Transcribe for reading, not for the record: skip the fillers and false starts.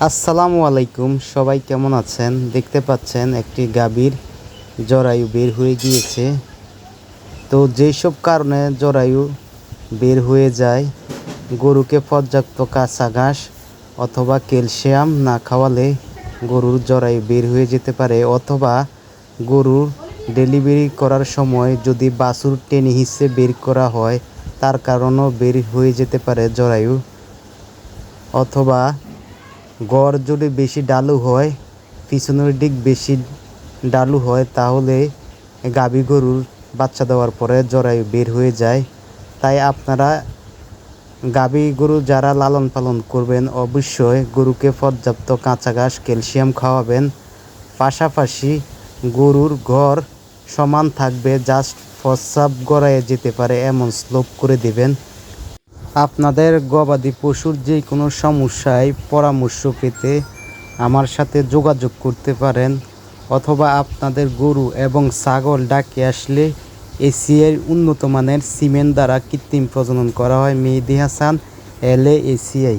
আসসালামু আলাইকুম, সবাই কেমন আছেন? দেখতে পাচ্ছেন একটি গাভীর জরায়ু বের হয়ে গিয়েছে। তো যেসব কারণে জরায়ু বের হয়ে যায়, গরুকে পর্যাপ্ত কাঁচা ঘাস অথবা ক্যালসিয়াম না খাওয়ালে গরুর জরায়ু বের হয়ে যেতে পারে, অথবা গরুর ডেলিভারি করার সময় যদি বাছুর টেনে হিসেবে বের করা হয় তার কারণেও বের হয়ে যেতে পারে জরায়ু, অথবা গড় যদি বেশি ডালু হয়, পিছনের দিক বেশি ডালু হয়, তাহলে গাভী গরুর বাচ্চা দেওয়ার পরে জরায়ু বের হয়ে যায়। তাই আপনারা গাভী গরু যারা লালন পালন করবেন অবশ্যই গরুকে পর্যাপ্ত কাঁচা ঘাস ক্যালসিয়াম খাওয়াবেন। পাশাপাশি গরুর ঘর সমান থাকবে, জাস্ট প্রস্রাব গড়াইয়ে যেতে পারে এমন স্লোপ করে দিবেন। আপনাদের গবাদি পশুর যে কোনো সমস্যায় পরামর্শ পেতে আমার সাথে যোগাযোগ করতে পারেন, অথবা আপনাদের গরু এবং ছাগল ডাকে আসলে এসিআই উন্নত মানের সিমেন্ট দ্বারা কৃত্রিম প্রজনন করা হয়। মেহেদী হাসান, LA, ACI।